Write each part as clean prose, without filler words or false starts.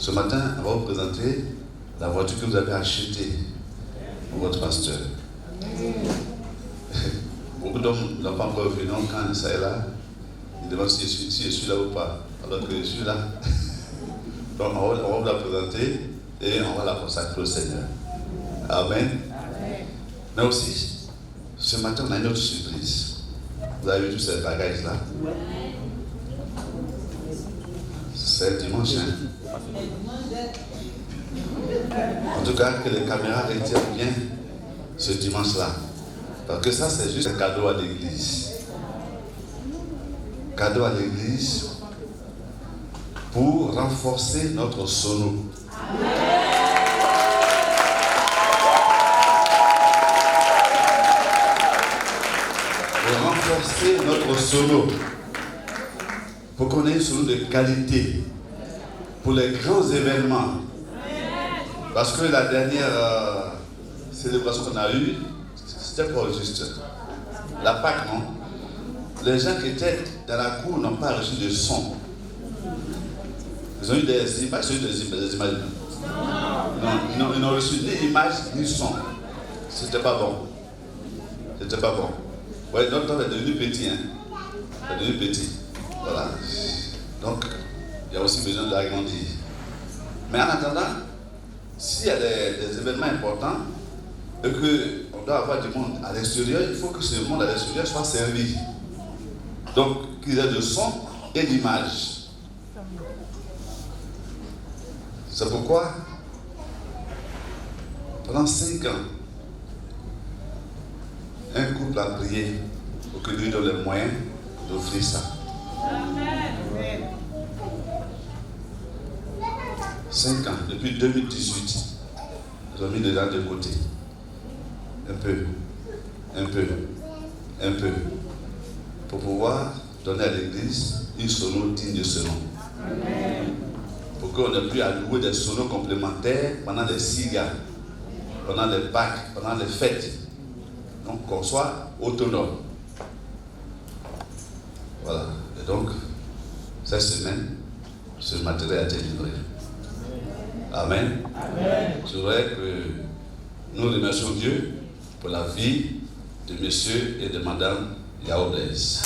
Ce matin, on va vous présenter la voiture que vous avez achetée pour votre pasteur. Beaucoup d'hommes n'ont pas encore vu, donc quand ça est là, ils demandent si je suis là ou pas, alors que je suis là. Donc on va vous la présenter et on va la consacrer au Seigneur. Amen. Mais aussi, ce matin, on a une autre surprise. Vous avez vu tous ces bagages-là? C'est dimanche, hein? En tout cas, que les caméras retiennent bien ce dimanche-là. Parce que ça, c'est juste un cadeau à l'église. Cadeau à l'église pour renforcer notre sono. Pour renforcer notre sono. Pour qu'on ait une sono de qualité. Pour les grands événements. Parce que la dernière célébration qu'on a eue, c'était pas juste. La Pâque, non? Les gens qui étaient dans la cour n'ont pas reçu de son. Ils ont eu des images, des images. Non, ils n'ont reçu ni images ni son. C'était pas bon. C'était pas bon. Ouais, donc on est devenu petit, hein. On est devenu petit. Voilà. Donc, il y a aussi besoin d'agrandir. Mais en attendant, s'il y a des événements importants et qu'on doit avoir du monde à l'extérieur, il faut que ce monde à l'extérieur soit servi. Donc, qu'il y ait de son et d'image. C'est pourquoi, pendant 5 ans, un couple a prié pour que lui donne les moyens d'offrir ça. Amen. 5 ans, depuis 2018, ils ont mis les gens de côté. Un peu, pour pouvoir donner à l'église une sono digne de ce nom. Amen. Pour qu'on ait plus à louer des sonos complémentaires pendant les 6 ans, pendant les Pâques, pendant les fêtes. Donc qu'on soit autonome. Voilà. Et donc, cette semaine, ce matériel a été livré. Amen. Amen. Je voudrais que nous remercions Dieu pour la vie de monsieur et de madame Yao Blaise.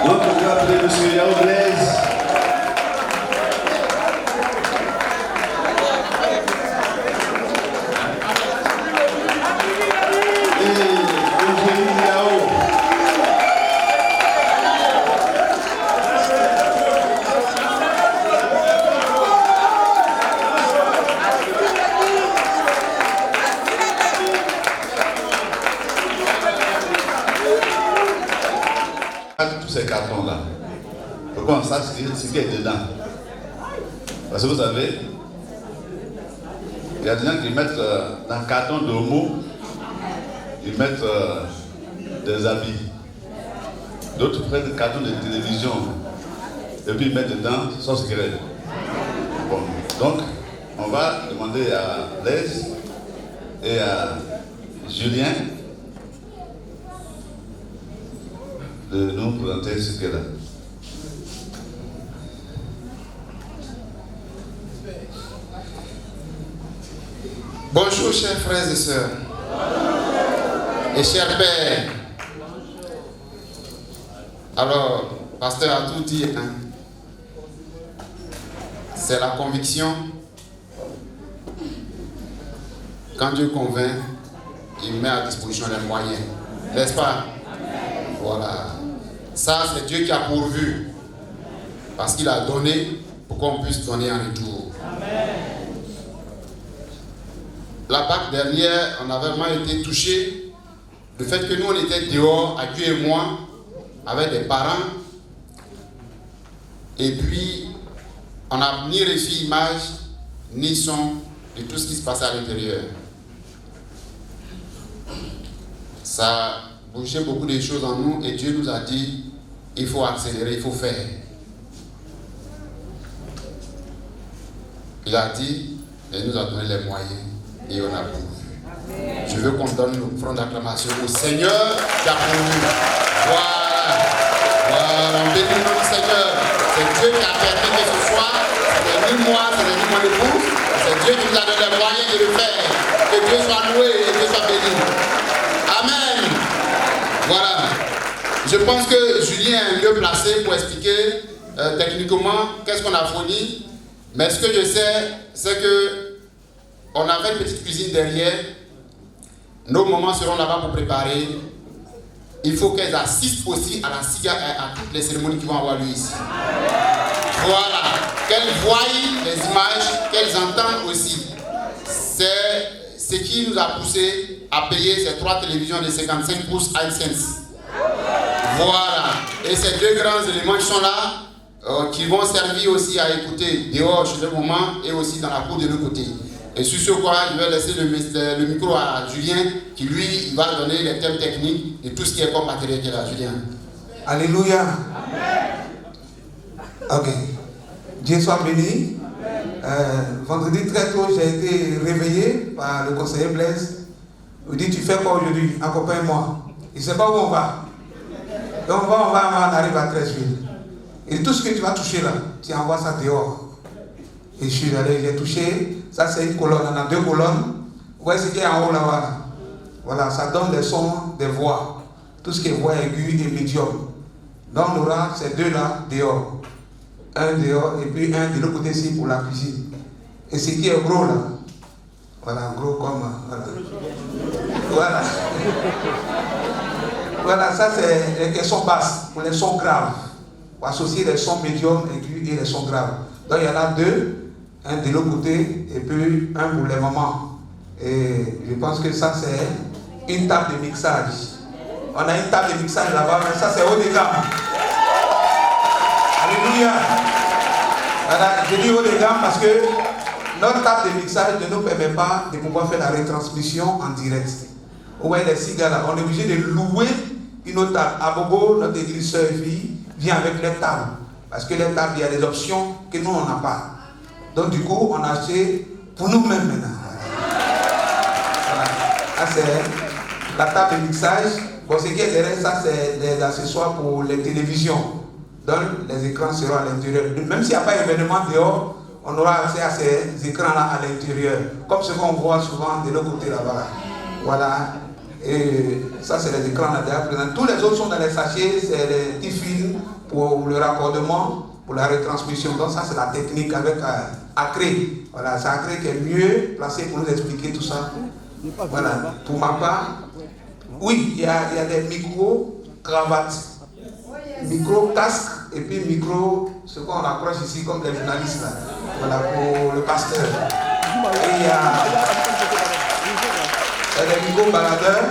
Donc, on va appeler monsieur Yao Blaise. Tous ces cartons-là. Pourquoi on sache ce qui est dedans? Parce que vous savez, il y a des gens qui mettent dans le carton de homo, ils mettent des habits. D'autres prennent le carton de télévision et puis ils mettent dedans son secret. Bon, donc, on va demander à Blaise et à Julien de nous présenter ce qu'elle a. Bonjour chers frères et sœurs et chers pères. Alors, pasteur a tout dit, hein? C'est la conviction. Quand Dieu convainc, il met à disposition les moyens, n'est-ce pas? Voilà. Ça, c'est Dieu qui a pourvu. Parce qu'il a donné pour qu'on puisse donner en retour. Amen. La Pâque dernière, on a vraiment été touchés. Le fait que nous, on était dehors, à Dieu et moi, avec des parents. Et puis, on n'a ni reçu image, ni son de tout ce qui se passe à l'intérieur. Ça a bougé beaucoup de choses en nous et Dieu nous a dit, il faut accélérer, il faut faire. Il a dit, et il nous a donné les moyens et on a pourvu. Je veux qu'on donne une offrande d'acclamation au Seigneur qui a pourvu. Voilà, on bénit notre Seigneur. C'est Dieu qui a permis que ce soit. Ce n'est ni moi, ce n'est ni mon épouse. C'est Dieu qui nous a donné les moyens de le faire. Que Dieu soit loué et que Dieu soit béni. Amen. Voilà. Je pense que Julien est mieux placé pour expliquer techniquement qu'est-ce qu'on a fourni. Mais ce que je sais, c'est que on avait une petite cuisine derrière. Nos mamans seront là-bas pour préparer. Il faut qu'elles assistent aussi à toutes les cérémonies qui vont avoir lieu ici. Voilà. Qu'elles voient les images, qu'elles entendent aussi. C'est ce qui nous a poussé à payer ces 3 télévisions de 55 pouces Hisense. Voilà. Et ces 2 grands éléments qui sont là, qui vont servir aussi à écouter dehors chez le moment et aussi dans la cour de l'autre côté. Et sur ce quoi, je vais laisser le micro à Julien, qui lui, il va donner les thèmes techniques et tout ce qui est comme matériel qui est là. Julien. Alléluia. Ok. Dieu soit béni. Vendredi très tôt, j'ai été réveillé par le conseiller Blaise. Il me dit, tu fais quoi aujourd'hui? Accompagne-moi. Il ne sait pas où on va. Donc on arrive à 13 villes. Et tout ce que tu vas toucher là, tu envoies ça dehors. Et je suis allé, j'ai touché. Ça c'est une colonne, on a 2 colonnes. Vous voyez ce qu'il y a en haut là-bas. Voilà, ça donne des sons, des voix. Tout ce qui est voix aiguë et médium. Donc on aura ces 2 là dehors. Un dehors et puis un de l'autre côté ici pour la cuisine. Et ce qui est gros là. Voilà, gros comme. Voilà. Voilà. Voilà, ça c'est les sons basses, pour les sons graves. Pour associer les sons médiums aigus et les sons graves. Donc il y en a 2. Un de l'autre côté et puis un pour les mamans. Et je pense que ça c'est une table de mixage. On a une table de mixage là-bas, mais ça c'est haut de gamme. Alléluia. Voilà, je dis haut de gamme parce que notre table de mixage ne nous permet pas de pouvoir faire la retransmission en direct. Vous voyez les 6 gars là, on est obligé de louer une autre table. À Bobo, notre église sœur et fille vient avec les tables. Parce que les tables, il y a des options que nous on n'a pas. Donc du coup, on a acheté pour nous-mêmes maintenant. Voilà. Ça c'est la table de mixage. Bon, ce qui est derrière ça, c'est des accessoires pour les télévisions. Donc les écrans seront à l'intérieur. Même s'il n'y a pas d'événement dehors, on aura accès à ces écrans-là à l'intérieur. Comme ce qu'on voit souvent de l'autre côté là-bas. Voilà. Et ça, c'est les écrans là derrière. Tous les autres sont dans les sachets, c'est les petits fils pour le raccordement, pour la retransmission. Donc ça, c'est la technique avec Acré. Voilà, c'est Acré qui est mieux placé pour nous expliquer tout ça. Voilà, pour ma part, oui, il y a des micro-cravates, micro-casques et puis ce qu'on accroche ici comme les journalistes là. Voilà, pour le pasteur. Et il y a des micro-baladeurs,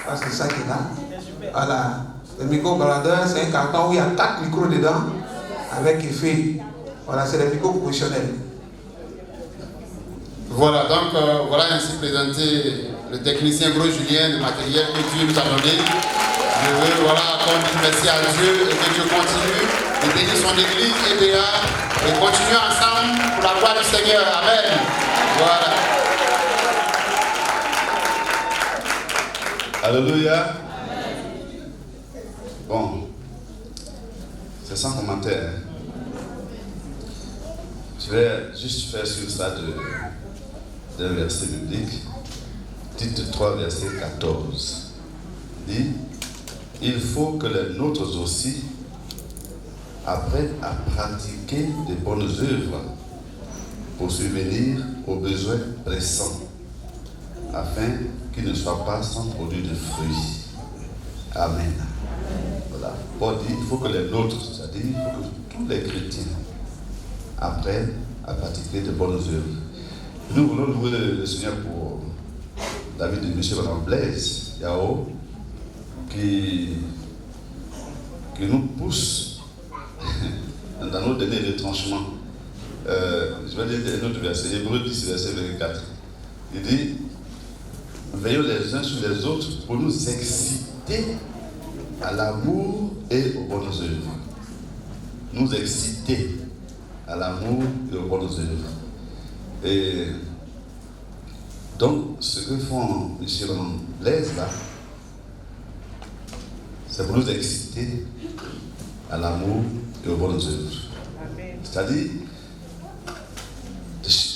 parce que c'est ça qui est là. Voilà, le micro-baladeur, c'est un carton où il y a 4 micros dedans avec effet. Voilà, c'est les micros professionnels. Voilà, donc voilà ainsi présenté le technicien Gros Julien, le matériel que Dieu nous a donné. Je veux qu'on dise merci à Dieu et que Dieu continue de bénir son église et continuer ensemble pour la gloire du Seigneur. Amen. Voilà. Alléluia. Bon, c'est sans commentaire. Je vais juste faire sur ça d'un verset biblique. Titre 3, verset 14. Dit, il faut que les nôtres aussi apprennent à pratiquer de bonnes œuvres pour subvenir aux besoins pressants, afin qu'ils ne soient pas sans produit de fruits. Amen. Voilà. Paul dit, il faut que les nôtres, c'est-à-dire il faut que tous les chrétiens apprennent à pratiquer de bonnes œuvres. Nous voulons louer le Seigneur pour David de M. Madame Blaise Yao, qui nous pousse dans nos derniers retranchements. Je vais lire un autre verset, Hébreux 10, verset 24. Il dit, veillons les uns sur les autres pour nous exciter à l'amour et aux bonnes œuvres. Nous exciter à l'amour et aux bonnes œuvres. Et donc, ce que font M. Blaise là, c'est pour nous exciter à l'amour et aux bonnes œuvres. C'est-à-dire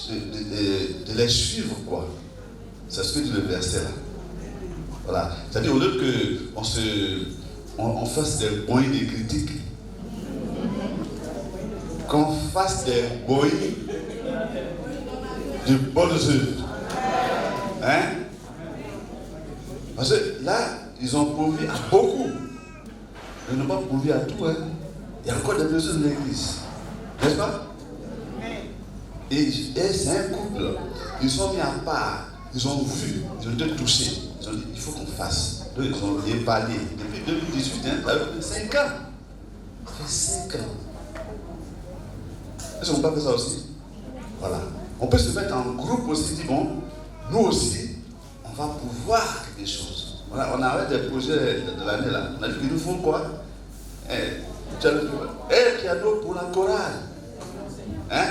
de les suivre, quoi. C'est ce que dit le verset là. Voilà. C'est-à-dire au lieu qu'on fasse des bouillies des critiques, qu'on fasse des bouillies de bonnes œuvres. Hein? Parce que là, ils ont pourvu à beaucoup. Ils n'ont pas pourvu à tout. Hein? Il y a encore des besoins de l'église. N'est-ce pas? Et c'est un couple. Ils sont mis à part. Ils ont vu. Ils ont été touchés. Ils ont dit, il faut qu'on fasse. Donc, ils ont épargné. Depuis 2018, hein, ça fait 5 ans. Ça fait 5 ans. Est-ce qu'on peut pas faire ça aussi? Voilà. On peut se mettre en groupe aussi, dit bon, nous aussi, on va pouvoir quelque chose. Voilà, on arrête des projets de l'année là. On a dit qu'il nous faut quoi? Un piano pour la chorale. Hein?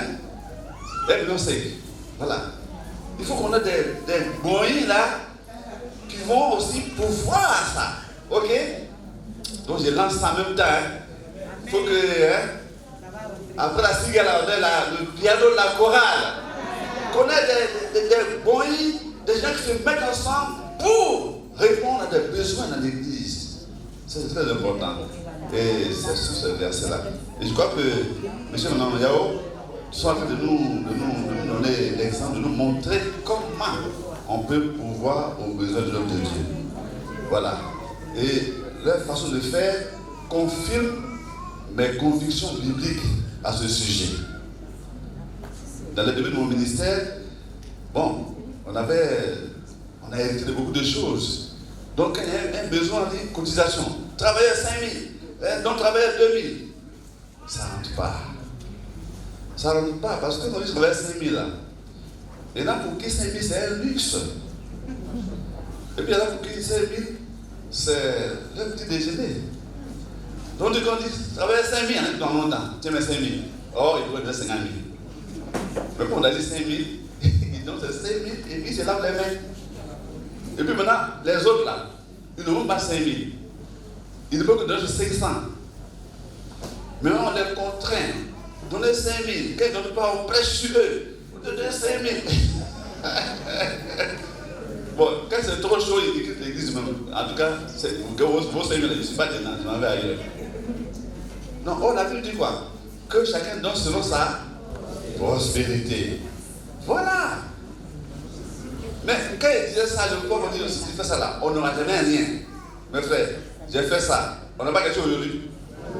Et puis on sait. Voilà. Il faut qu'on ait des moyens là qui vont aussi pouvoir ça. Ok? Donc je lance ça en même temps. Il faut que, après la cigale, on ait le piano de la chorale. Qu'on ait des moyens, des gens qui se mettent ensemble pour répondre à des besoins dans l'église. C'est très important. Et c'est sur ce verset-là. Et je crois que M. Manan Yao soit en train de nous donner l'exemple, de nous montrer comment on peut pouvoir aux besoins de l'homme de Dieu. Voilà. Et leur façon de faire confirme mes convictions bibliques à ce sujet. Dans le début de mon ministère, bon, on a hérité de beaucoup de choses. Donc, quand il y a un besoin de cotisation, travailler 5 000, donc travailler 2 000, ça ne rentre pas. Ça ne rentre pas parce que quand on dit travailler 5 000 là, et là pour qui 5 000 c'est un luxe. Et puis là pour qui 5 000 c'est le petit déjeuner. Donc quand on dit travailler 5 000 dans longtemps, tu mets 5 000. Oh, il doit être 50 000. Mais quand on a dit 5 000, donc c'est 5 000 et puis c'est là les mains. Et puis maintenant, les autres là, ils ne vont pas 5 000. Ils ne peuvent que donner 500. Mais on les contraint. Donnez 5 000. Quand ils ne donnent pas, on prêche sur eux. Vous donnez 5 000. Bon, quand c'est trop chaud, ils quittent l'église même. En tout cas, vos 5 000, je ne suis pas dedans, je m'en vais ailleurs. Non, on a vu dit quoi? Que chacun donne selon sa prospérité. Voilà. Mais quand il disait ça, je ne peux pas vous dire si tu fais ça là, on n'aura jamais rien. Mes frères, j'ai fait ça. On n'a pas quelque chose aujourd'hui.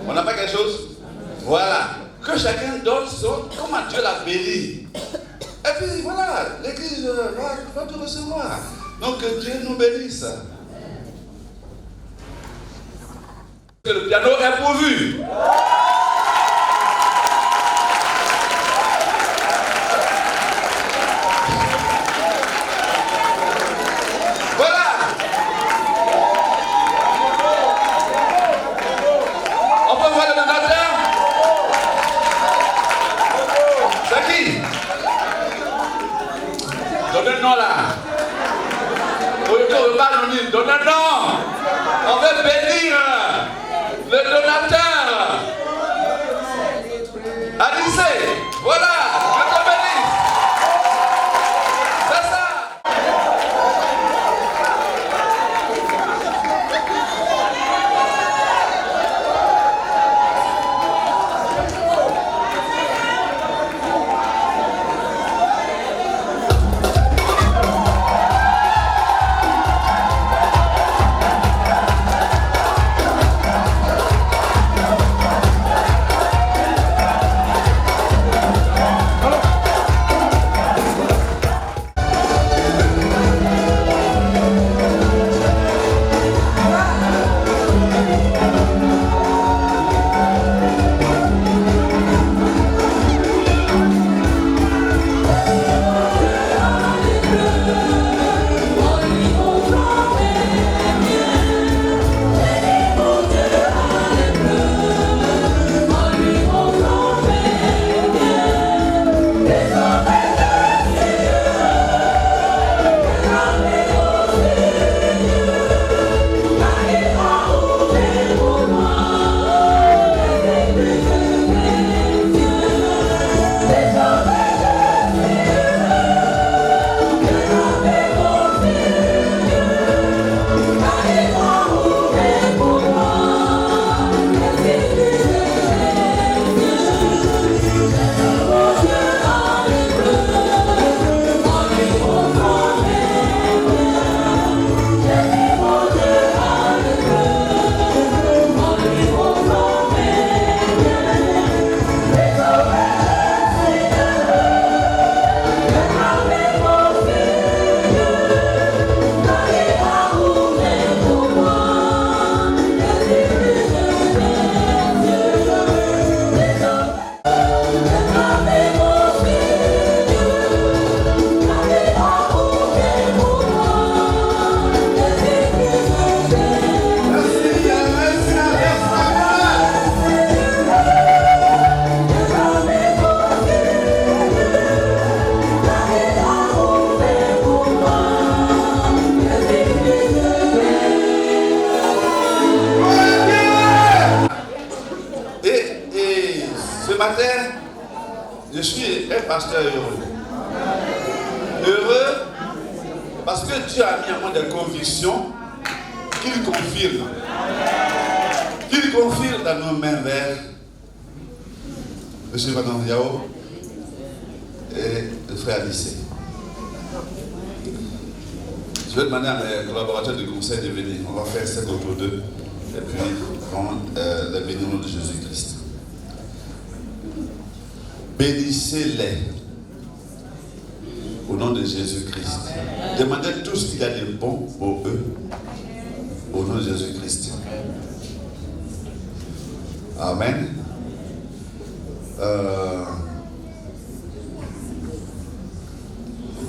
On n'a pas quelque chose. Voilà. Que chacun donne son, comment Dieu l'a béni. Et puis voilà, l'église va tout recevoir. Donc que Dieu nous bénisse. Que le piano est pourvu. Donnez non, on veut bénir le donateur. Allez, voilà, je te bénisse. C'est ça. pasteur heureux. Heureux parce que Dieu a mis en moi des convictions qu'il confirme. Qu'il confirme dans nos mains vers M. Van Yao et le frère Lycée. Je vais demander à mes collaborateurs du conseil de venir. On va faire ça autour d'eux. Et puis, prendre le bénédiction de Jésus-Christ. Bénissez-les au nom de Jésus-Christ. Demandez tout ce qu'il y a de bon pour eux au nom de Jésus-Christ. Amen.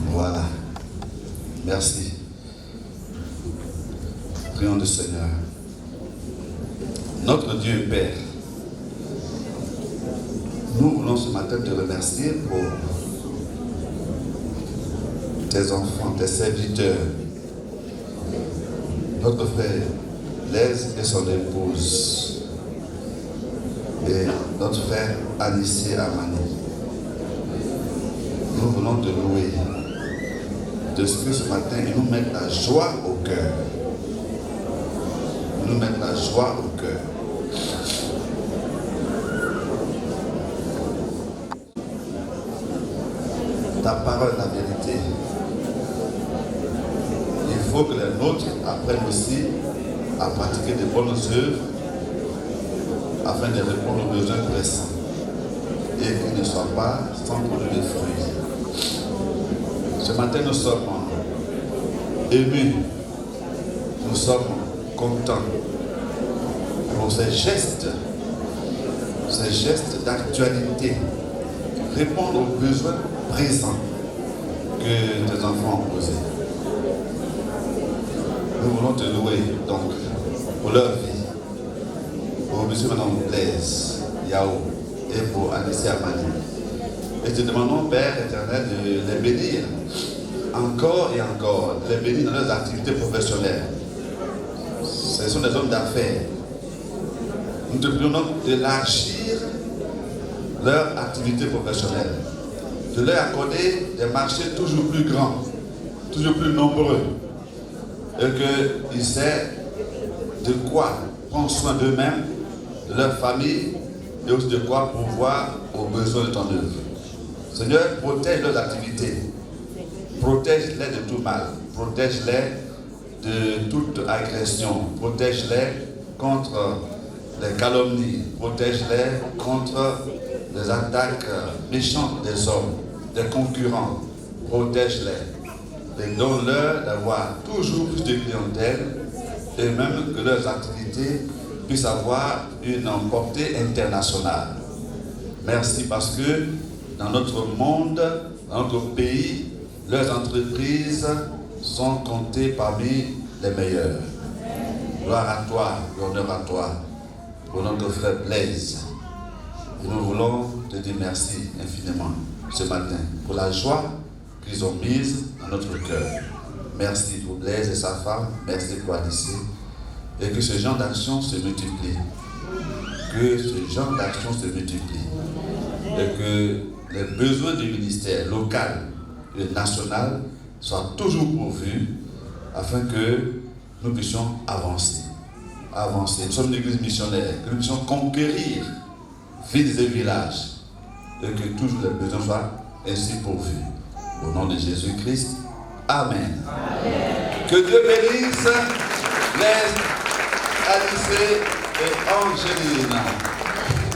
Voilà. Merci. Prions le Seigneur. Notre Dieu et Père, nous voulons ce matin te remercier pour tes enfants, tes serviteurs, notre frère Blaise et son épouse, et notre frère Anissé Amani. Nous voulons te louer de ce que ce matin, ils nous mettent la joie au cœur. Ils nous mettent la joie au cœur. Ta parole, la vérité. Il faut que les nôtres apprennent aussi à pratiquer de bonnes œuvres afin de répondre aux besoins pressants et qu'ils ne soient pas sans produire de fruits. Ce matin, nous sommes émus, nous sommes contents pour ces gestes d'actualité, répondre aux besoins présents que tes enfants ont posés. Nous voulons te louer donc pour leur vie, pour M. et Mme Blaise, Yao et pour Anissé Amani. Et te demandons, Père éternel, de les bénir encore et encore, de les bénir dans leurs activités professionnelles. Ce sont des hommes d'affaires. Nous te prions donc d'élargir leur activité professionnelle, de leur accorder des marchés toujours plus grands, toujours plus nombreux, et qu'ils sait de quoi prendre soin d'eux-mêmes, de leur famille, et aussi de quoi pourvoir aux besoins de ton œuvre. Seigneur, protège leurs activités, protège-les de tout mal, protège-les de toute agression, protège-les contre les calomnies, protège-les contre les attaques méchantes des hommes, des concurrents, protège-les et donne-leur d'avoir toujours plus de clientèle et même que leurs activités puissent avoir une portée internationale. Merci parce que dans notre monde, dans notre pays, leurs entreprises sont comptées parmi les meilleures. Gloire à toi, l'honneur à toi, pour notre frère Blaise. Et nous voulons te dire merci infiniment ce matin pour la joie qu'ils ont mise dans notre cœur. Merci pour Blaise et sa femme, merci pour Anissé. Et que ce genre d'action se multiplie. Que ce genre d'action se multiplie. Et que les besoins du ministère local et national soient toujours pourvus afin que nous puissions avancer. Nous sommes une église missionnaire, que nous puissions conquérir villes et villages et que tous les besoins soient ainsi pourvus. Au nom de Jésus-Christ, Amen. Amen. Que Dieu bénisse les Anissé et Angelina.